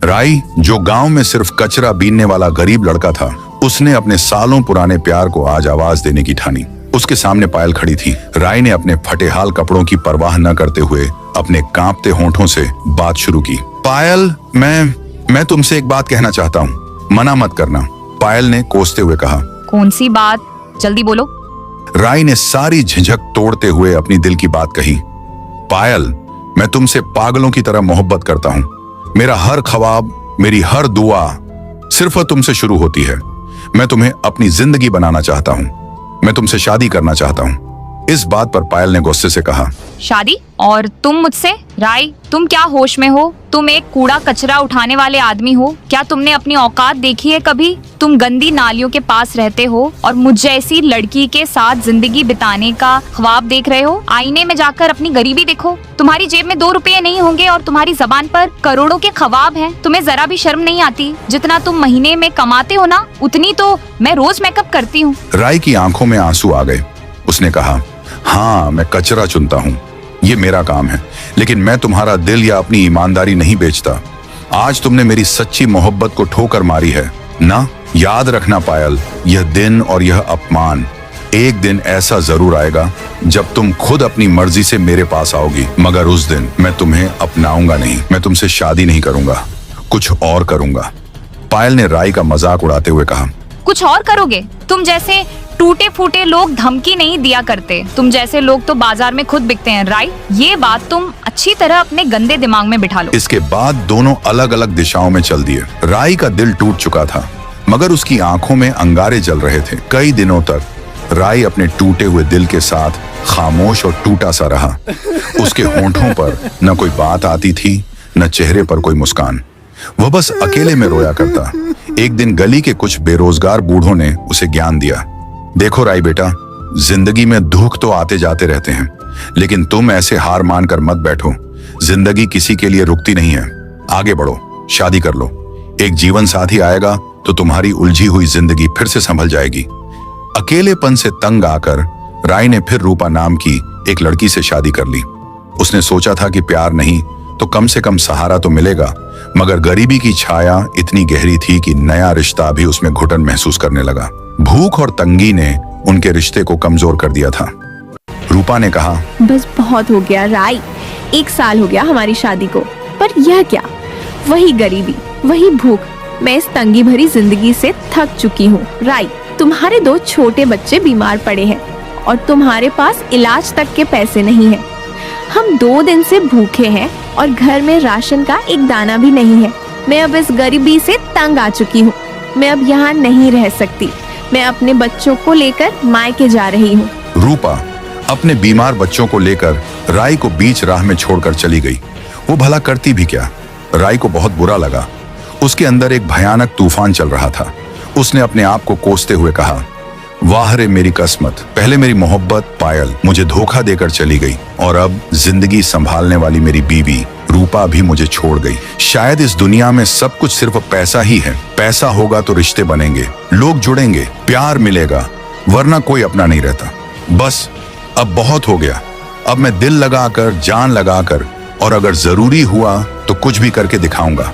राई, जो गांव में सिर्फ कचरा बीनने वाला गरीब लड़का था, उसने अपने सालों पुराने प्यार को आज आवाज देने की ठानी। उसके सामने पायल खड़ी थी। राई ने अपने फटेहाल कपड़ों की परवाह न करते हुए अपने कांपते होंठों से बात शुरू की। पायल, मैं तुमसे एक बात कहना चाहता हूँ, मना मत करना, पायल ने कोसते हुए कहा। कौन सी बात, जल्दी बोलो। राई ने सारी झिझक तोड़ते हुए अपनी दिल की बात कही। पायल, मैं तुमसे पागलों की तरह मोहब्बत करता हूँ। मेरा हर ख्वाब, मेरी हर दुआ सिर्फ तुमसे शुरू होती है। मैं तुम्हें अपनी जिंदगी बनाना चाहता हूँ। मैं तुमसे शादी करना चाहता हूँ। इस बात पर पायल ने गुस्से से कहा, शादी? और तुम मुझसे? राई, तुम क्या होश में हो? तुम एक कूड़ा कचरा उठाने वाले आदमी हो। क्या तुमने अपनी औकात देखी है कभी? तुम गंदी नालियों के पास रहते हो और मुझ जैसी लड़की के साथ जिंदगी बिताने का ख्वाब देख रहे हो। आईने में जाकर अपनी गरीबी देखो। तुम्हारी जेब में 2 रुपये नहीं होंगे और तुम्हारी जबान पर करोड़ों के ख्वाब हैं। तुम्हें जरा भी शर्म नहीं आती? जितना तुम महीने में कमाते हो ना, उतनी तो मैं रोज मेकअप करती हूँ। राई की आंखों में आंसू आ गए। उसने कहा, हाँ, मैं कचरा चुनता हूँ, ये मेरा काम है, लेकिन मैं तुम्हारा दिल या अपनी ईमानदारी नहीं बेचता। आज तुमने मेरी सच्ची मोहब्बत को ठोकर मारी है ना। याद रखना पायल, यह दिन और यह अपमान एक दिन ऐसा जरूर आएगा जब तुम खुद अपनी मर्जी से मेरे पास आओगी, मगर उस दिन मैं तुम्हें अपनाऊंगा नहीं। मैं तुमसे शादी नहीं करूंगा, कुछ और करूंगा। पायल ने राई का मजाक उड़ाते हुए कहा। कुछ और करोगे? तुम जैसे टूटे फूटे लोग धमकी नहीं दिया करते। तुम जैसे लोग तो बाजार में खुद बिकते हैं। राई, ये बात तुम अच्छी तरह अपने गंदे दिमाग में बिठा लो। इसके बाद दोनों अलग अलग दिशाओं में चल दिए। राई का दिल टूट चुका था, मगर उसकी आंखों में अंगारे जल रहे थे। कई दिनों तक राई अपने टूटे हुए दिल के साथ खामोश और टूटा सा रहा। उसके होंठों पर न कोई बात आती थी, न चेहरे पर कोई मुस्कान। वह बस अकेले में रोया करता। एक दिन गली के कुछ बेरोजगार बूढ़ों ने उसे ज्ञान दिया। देखो राई बेटा, जिंदगी में दुख तो आते जाते रहते हैं, लेकिन तुम ऐसे हार मानकर मत बैठो। जिंदगी किसी के लिए रुकती नहीं है। आगे बढ़ो, शादी कर लो। एक जीवन साथी आएगा तो तुम्हारी उलझी हुई जिंदगी फिर से संभल जाएगी। अकेलेपन से तंग आकर राई ने फिर रूपा नाम की एक लड़की से शादी कर ली। उसने सोचा था कि प्यार नहीं तो कम से कम सहारा तो मिलेगा, मगर गरीबी की छाया इतनी गहरी थी कि नया रिश्ता भी उसमें घुटन महसूस करने लगा। भूख और तंगी ने उनके रिश्ते को कमजोर कर दिया था। रूपा ने कहा, बस बहुत हो गया राई, 1 साल हो गया हमारी शादी को, पर यह क्या, वही गरीबी, वही भूख। मैं इस तंगी भरी जिंदगी से थक चुकी हूँ। राई, तुम्हारे 2 छोटे बच्चे बीमार पड़े हैं और तुम्हारे पास इलाज तक के पैसे नहीं है। हम 2 दिन से भूखे हैं और घर में राशन का एक दाना भी नहीं है। मैं अब इस गरीबी से तंग आ चुकी हूँ। मैं अब यहाँ नहीं रह सकती। मैं अपने बच्चों को लेकर मायके जा रही हूँ। रूपा अपने बीमार बच्चों को लेकर राई को बीच राह में छोड़कर चली गई। वो भला करती भी क्या? राई को बहुत बुरा लगा। उसके अंदर एक भयानक तूफान चल रहा था। उसने अपने आप को कोसते हुए कहा, वाह रे मेरी किस्मत, पहले मेरी मोहब्बत पायल मुझे धोखा देकर चली गई और अब जिंदगी संभालने वाली मेरी बीवी रूपा भी मुझे छोड़ गई। शायद इस दुनिया में सब कुछ सिर्फ पैसा ही है। पैसा होगा तो रिश्ते बनेंगे, लोग जुड़ेंगे, प्यार मिलेगा, वरना कोई अपना नहीं रहता। बस अब बहुत हो गया। अब मैं दिल लगाकर, जान लगाकर और अगर जरूरी हुआ तो कुछ भी करके दिखाऊंगा।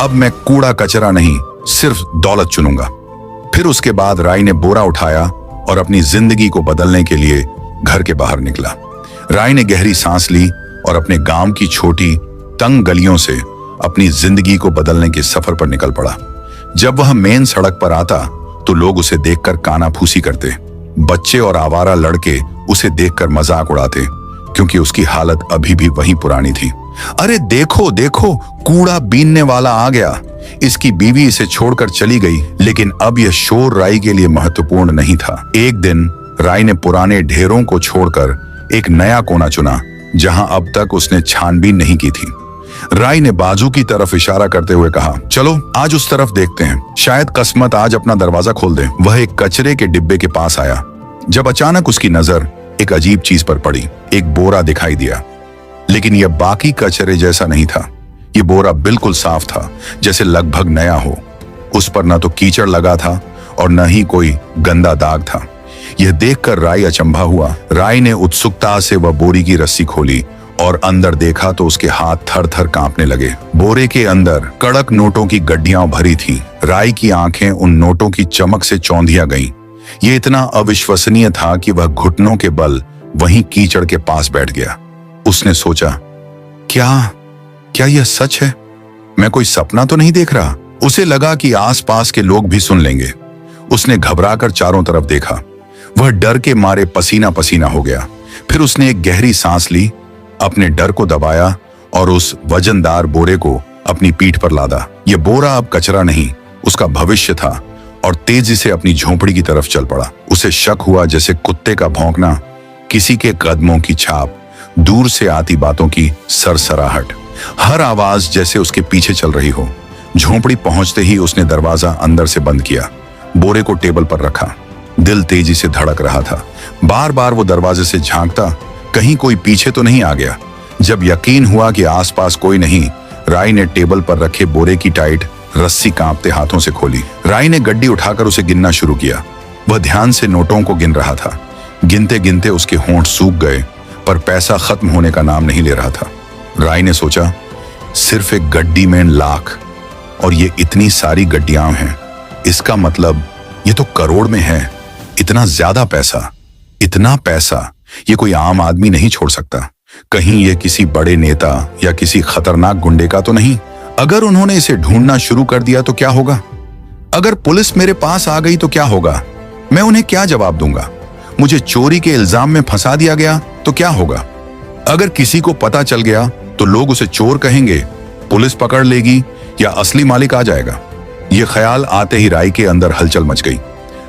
अब मैं कूड़ा कचरा नहीं, सिर्फ दौलत चुनूंगा। फिर उसके बाद राई ने बोरा उठाया और अपनी जिंदगी को बदलने के लिए घर के बाहर निकला। राई ने गहरी सांस ली और अपने गांव की छोटी तंग गलियों से अपनी जिंदगी को बदलने के सफर पर निकल पड़ा। जब वह मेन सड़क पर आता तो लोग उसे देखकर कानाफूसी करते। बच्चे और आवारा लड़के उसे देखकर मजाक उड़ाते, क्योंकि उसकी हालत अभी भी वही पुरानी थी। अरे देखो देखो, कूड़ा बीनने वाला आ गया। इसकी बीवी इसे छोड़कर चली गई, लेकिन अब यह शोर राई के लिए महत्वपूर्ण नहीं था। एक दिन राई ने पुराने ढेरों को छोड़कर एक नया कोना चुना, जहां अब तक उसने छानबीन नहीं की थी। राई ने बाजू की तरफ इशारा करते हुए कहा, चलो आज उस तरफ देखते हैं, शायद किस्मत आज अपना दरवाजा खोल दे। वह एक कचरे के डिब्बे के पास आया, जब अचानक उसकी नजर एक अजीब चीज पर पड़ी। एक बोरा दिखाई दिया, लेकिन यह बाकी कचरे जैसा नहीं था। ये बोरा बिल्कुल साफ था, जैसे लगभग नया हो। उस पर न तो कीचड़ लगा था और न ही कोई गंदा दाग था। यह देखकर राई अचंभा हुआ। राई ने उत्सुकता से वह बोरी की रस्सी खोली और अंदर देखा तो उसके हाथ थर थर कांपने लगे। बोरे के अंदर कड़क नोटों की गड्डियां भरी थी। राय की आंखें उन नोटों की चमक से चौंधिया गईं। ये इतना अविश्वसनीय था कि वह घुटनों के बल वहीं कीचड़ के पास बैठ गया। उसने सोचा, क्या यह सच है? मैं कोई सपना तो नहीं देख रहा। उसे लगा कि आसपास के लोग भी सुन लेंगे। उसने घबराकर चारों तरफ देखा। वह डर के मारे पसीना पसीना हो गया। फिर उसने एक गहरी सांस ली, अपने डर को दबाया और उस वजनदार बोरे को अपनी पीठ पर लादा। यह बोरा अब कचरा नहीं, उसका भविष्य था और तेजी से अपनी झोंपड़ी की तरफ चल पड़ा। उसे शक हुआ जैसे कुत्ते का भौंकना, किसी के कदमों की छाप, दूर से आती बातों की सरसराहट, हर आवाज जैसे उसके पीछे चल रही हो। झोंपड़ी पहुंचते ही उसने दरवाजा अंदर से बंद किया, बोरे को टेबल पर रखा। दिल तेजी से धड़क रहा था। बार बार वो दरवाजे से झांकता, कहीं कोई पीछे तो नहीं आ गया। जब यकीन हुआ कि आसपास कोई नहीं, राय ने टेबल पर रखे बोरे की टाइट रस्सी कांपते हाथों से खोली। राय ने गड्डी उठाकर उसे गिनना शुरू किया। वह ध्यान से नोटों को गिन रहा था। गिनते गिनते उसके होंठ सूख गए, पर पैसा खत्म होने का नाम नहीं ले रहा था। राय ने सोचा, सिर्फ एक गड्डी में लाख, और ये इतनी सारी गड्डियां हैं। इसका मतलब ये तो करोड़ में है। इतना ज्यादा पैसा, इतना पैसा ये कोई आम आदमी नहीं छोड़ सकता। कहीं ये किसी बड़े नेता या किसी खतरनाक गुंडे का तो नहीं। अगर उन्होंने इसे ढूंढना शुरू कर दिया तो क्या होगा? अगर पुलिस मेरे पास आ गई तो क्या होगा? मैं उन्हें क्या जवाब दूंगा? मुझे चोरी के इल्जाम में फंसा दिया गया तो क्या होगा? अगर किसी को पता चल गया तो लोग उसे चोर कहेंगे, पुलिस पकड़ लेगी या असली मालिक आ जाएगा। यह ख्याल आते ही राय के अंदर हलचल मच गई।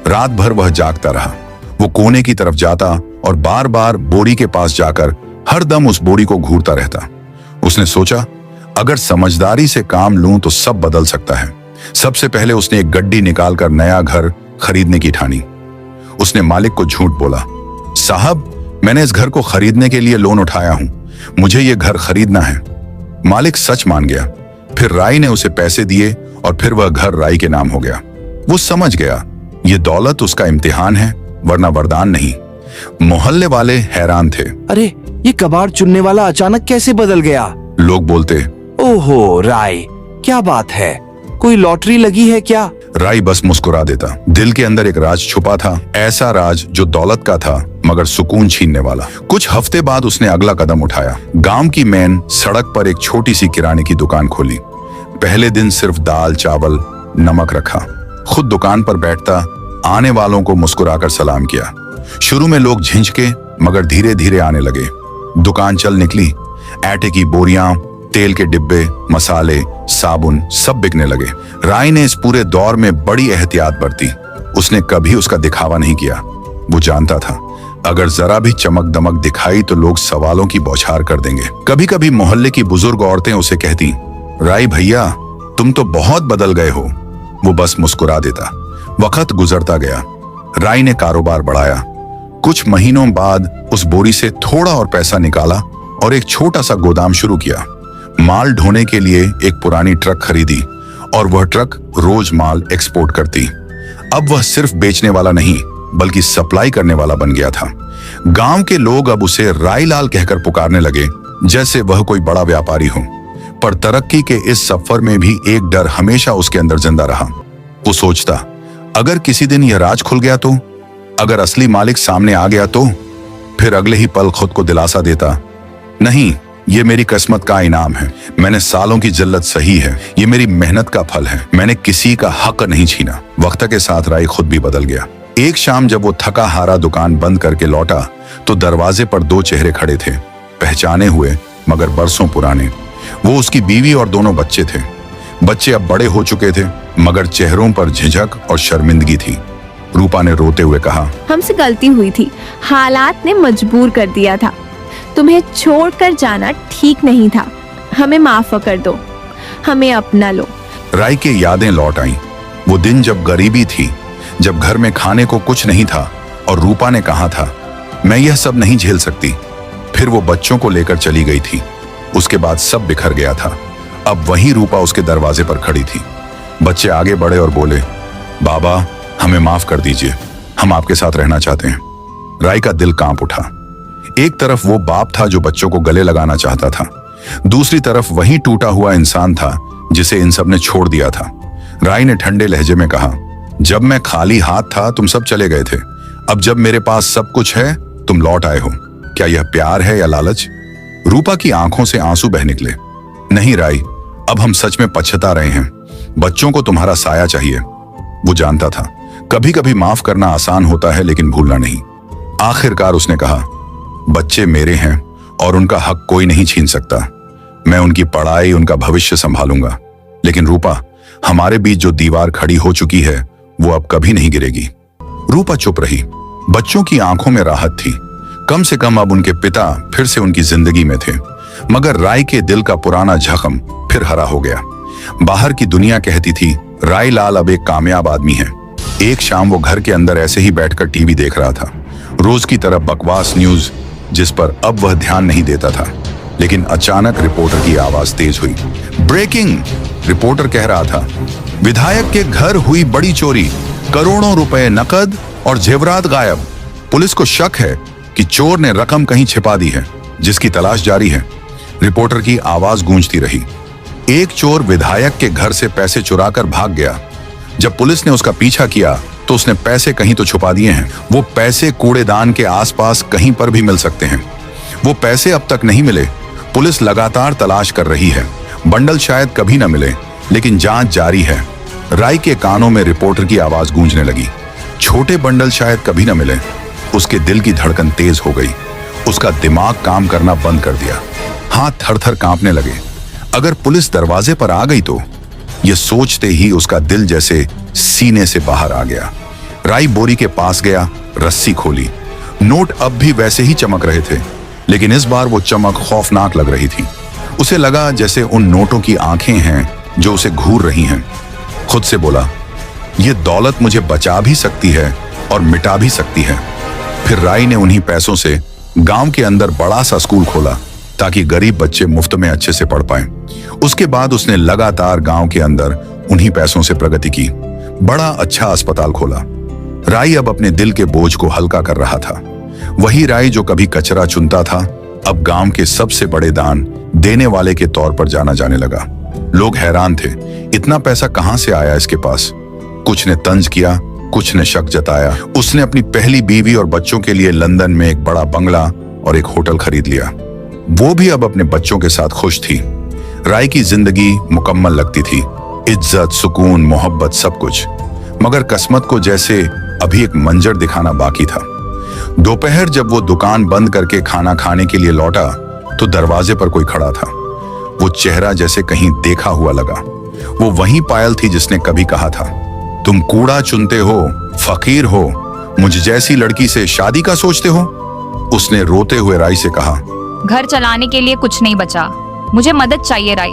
रात भर वह जागता रहा। वो कोने की तरफ जाता और बार बार बोरी के पास जाकर हर दम उस बोरी को घूरता रहता। उसने सोचा, अगर समझदारी से काम लूं तो सब बदल सकता है। सबसे पहले उसने एक गड्डी निकालकर नया घर खरीदने की ठानी। उसने मालिक को झूठ बोला, साहब मैंने इस घर को खरीदने के लिए लोन उठाया हूं, मुझे ये घर खरीदना है। मालिक सच मान गया। फिर राय ने उसे पैसे दिए और फिर वह घर राय के नाम हो गया। वो समझ गया ये दौलत उसका इम्तिहान है, वरना वरदान नहीं। मोहल्ले वाले हैरान थे। अरे ये कबाड़ चुनने वाला अचानक कैसे बदल गया? लोग बोलते, ओहो राय, क्या बात है, कोई लॉटरी लगी है क्या? राय बस मुस्कुरा देता। दिल के अंदर एक राज छुपा था, ऐसा राज जो दौलत का था मगर सुकून छीनने वाला। कुछ हफ्ते बाद उसने अगला कदम उठाया। गांव की मेन सड़क पर एक छोटी सी किराने की दुकान खोली। पहले दिन सिर्फ दाल चावल नमक रखा। खुद दुकान पर बैठता, आने वालों को मुस्कुराकर सलाम किया। शुरू में लोग झिंझके मगर धीरे धीरे आने लगे। दुकान चल निकली। आटे की बोरियां, तेल के डिब्बे, मसाले, साबुन सब बिकने लगे। राय ने इस पूरे दौर में बड़ी एहतियात बरती। उसने कभी उसका दिखावा नहीं किया। वो जानता था अगर जरा भी चमक दमक दिखाई तो लोग सवालों की बौछार कर देंगे। कभी कभी मोहल्ले की बुजुर्ग औरतें उसे कहती, राय भैया तुम तो बहुत बदल गए हो। वो बस मुस्कुरा देता। वक्त गुजरता गया। राय ने कारोबार बढ़ाया। कुछ महीनों बाद उस बोरी से थोड़ा और पैसा निकाला और एक छोटा सा गोदाम शुरू किया। माल ढोने के लिए एक पुरानी ट्रक खरीदी और वह ट्रक रोज माल एक्सपोर्ट करती। अब वह सिर्फ बेचने वाला नहीं बल्कि सप्लाई करने वाला बन गया था। गांव के लोग अब उसे रायलाल कहकर पुकारने लगे, जैसे वह कोई बड़ा व्यापारी हो। पर तरक्की के इस सफर में भी एक डर हमेशा उसके अंदर जिंदा रहा। वो सोचता, अगर किसी दिन यह राज खुल गया तो, अगर असली मालिक सामने आ गया तो? फिर अगले ही पल खुद को दिलासा देता, नहीं, ये मेरी किस्मत का इनाम है। मैंने सालों की जिल्लत सही है, ये मेरी मेहनत का फल है। मैंने किसी का हक नहीं छीना। वक्त के साथ राय खुद भी बदल गया। एक शाम जब वो थका हारा दुकान बंद करके लौटा तो दरवाजे पर दो चेहरे खड़े थे, पहचाने हुए मगर बरसों पुराने। वो उसकी बीवी और दोनों बच्चे थे। बच्चे अब बड़े हो चुके थे मगर चेहरों पर झिझक और शर्मिंदगी थी। रूपा ने रोते हुए कहा, हमसे गलती हुई थी, हालात ने मजबूर कर दिया था। तुम्हें छोड़कर जाना ठीक नहीं था, हमें माफ कर दो, हमें अपना लो। राय की यादें लौट आईं। वो दिन जब गरीबी थी, जब घर में खाने को कुछ नहीं था और रूपा ने कहा था, मैं यह सब नहीं झेल सकती। फिर वो बच्चों को लेकर चली गई थी। उसके बाद सब बिखर गया था। अब वही रूपा उसके दरवाजे पर खड़ी थी। बच्चे आगे बढ़े और बोले, बाबा हमें माफ कर दीजिए, हम आपके साथ रहना चाहते हैं। राय का दिल कांप उठा। एक तरफ वो बाप था जो बच्चों को गले लगाना चाहता था, दूसरी तरफ वही टूटा हुआ इंसान था जिसे इन सब ने छोड़ दिया था। राय ने ठंडे लहजे में कहा, जब मैं खाली हाथ था तुम सब चले गए थे, अब जब मेरे पास सब कुछ है तुम लौट आए हो। क्या यह प्यार है या लालच? रूपा की आंखों से आंसू बह निकले। नहीं राय, अब हम सच में पछता रहे हैं। बच्चों को तुम्हारा साया चाहिए। वो जानता था कभी कभी माफ करना आसान होता है लेकिन भूलना नहीं। आखिरकार उसने कहा, बच्चे मेरे हैं और उनका हक कोई नहीं छीन सकता। मैं उनकी पढ़ाई, उनका भविष्य संभालूंगा। लेकिन रूपा, हमारे बीच जो दीवार खड़ी हो चुकी है वो अब कभी नहीं गिरेगी। रूपा चुप रही। बच्चों की आंखों में राहत थी, कम से कम अब उनके पिता फिर से उनकी जिंदगी में थे। मगर राय के दिल का पुराना जख्म फिर हरा हो गया। बाहर की दुनिया कहती थी राय लाल अब एक कामयाब आदमी है। एक शाम वो घर के अंदर ऐसे ही बैठकर टीवी देख रहा था, रोज की तरह बकवास न्यूज जिस पर अब वह ध्यान नहीं देता था। लेकिन अचानक रिपोर्टर की आवाज तेज हुई। ब्रेकिंग! रिपोर्टर कह रहा था, विधायक के घर हुई बड़ी चोरी, करोड़ों रुपए नकद और जेवरात गायब। पुलिस को शक है कि चोर ने रकम कहीं छिपा दी है, जिसकी तलाश जारी है। रिपोर्टर की आवाज गूंजती रही। एक चोर विधायक के घर से पैसे चुराकर भाग गया। जब पुलिस ने उसका पीछा किया तो उसने पैसे कहीं तो छुपा दिए हैं। वो पैसे कूड़ेदान के आसपास कहीं पर भी मिल सकते हैं। वो पैसे अब तक नहीं मिले। पुलिस लगातार तलाश कर रही है। बंडल शायद कभी न मिले, लेकिन जांच जारी है। राय के कानों में रिपोर्टर की आवाज गूंजने लगी। छोटे बंडल शायद कभी न मिले। उसके दिल की धड़कन तेज हो गई। उसका दिमाग काम करना बंद कर दिया। हाथ थर थर कांपने लगे। अगर पुलिस दरवाजे पर आ गई तो? यह सोचते ही उसका दिल जैसे सीने से बाहर आ गया। राय बोरी के पास गया, रस्सी खोली। नोट अब भी वैसे ही चमक रहे थे, लेकिन इस बार वो चमक खौफनाक लग रही थी। उसे लगा जैसे उन नोटों की आंखें हैं जो उसे घूर रही हैं। खुद से बोला, यह दौलत मुझे बचा भी सकती है और मिटा भी सकती है। फिर राय ने उन्हीं पैसों से गांव के अंदर बड़ा सा स्कूल खोला ताकि गरीब बच्चे मुफ्त में अच्छे से पढ़ पाएं। उसके बाद उसने लगातार गांव के अंदर उन्हीं पैसों से प्रगति की। बड़ा अच्छा अस्पताल खोला। राय अब अपने दिल के बोझ को हल्का कर रहा था। वही राय जो कभी कचरा चुनता था, अब गांव के सबसे बड़े दान देने वाले के तौर पर जाना जाने लगा। लोग हैरान थे, इतना पैसा कहां से आया इसके पास। कुछ ने तंज किया, कुछ ने शक जताया। उसने अपनी पहली बीवी और बच्चों के लिए लंदन में एक बड़ा बंगला और एक होटल खरीद लिया। वो भी अब अपने बच्चों के साथ खुश थी। राय की जिंदगी मुकम्मल लगती थी, इज्जत, सुकून, मोहब्बत, सब कुछ। मगर किस्मत को जैसे अभी एक मंजर दिखाना बाकी था। दोपहर जब वो दुकान बंद करके खाना खाने के लिए लौटा तो दरवाजे पर कोई खड़ा था। वो चेहरा जैसे कहीं देखा हुआ लगा। वो वही पायल थी जिसने कभी कहा था, तुम कूड़ा चुनते हो, फकीर हो, मुझ जैसी लड़की से शादी का सोचते हो। उसने रोते हुए राय से कहा, घर चलाने के लिए कुछ नहीं बचा, मुझे मदद चाहिए राय,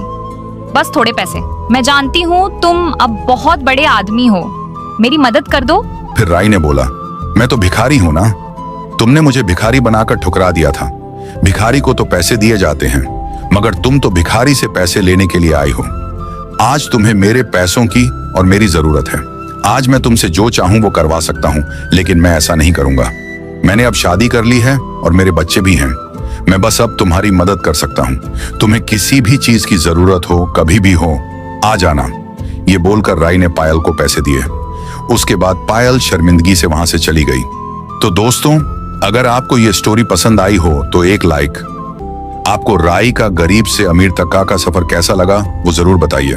बस थोड़े पैसे। मैं जानती हूँ तुम अब बहुत बड़े आदमी हो, मेरी मदद कर दो। फिर राय ने बोला, मैं तो भिखारी हूं ना, तुमने मुझे भिखारी बनाकर ठुकरा दिया था। भिखारी को तो पैसे दिए जाते हैं, मगर तुम तो भिखारी से पैसे लेने के लिए आई हो। आज तुम्हें मेरे पैसों की और मेरी जरूरत है। आज मैं तुमसे जो चाहूं वो करवा सकता हूं, लेकिन मैं ऐसा नहीं करूंगा। मैंने अब शादी कर ली है और मेरे बच्चे भी हैं। मैं बस अब तुम्हारी मदद कर सकता हूं। तुम्हें किसी भी चीज की जरूरत हो, कभी भी हो, आ जाना। ये बोलकर राय ने पायल को पैसे दिए। उसके बाद पायल शर्मिंदगी से वहां से चली गई। तो दोस्तों, अगर आपको ये स्टोरी पसंद आई हो तो एक लाइक। आपको राय का गरीब से अमीर तक का सफर कैसा लगा वो जरूर बताइए।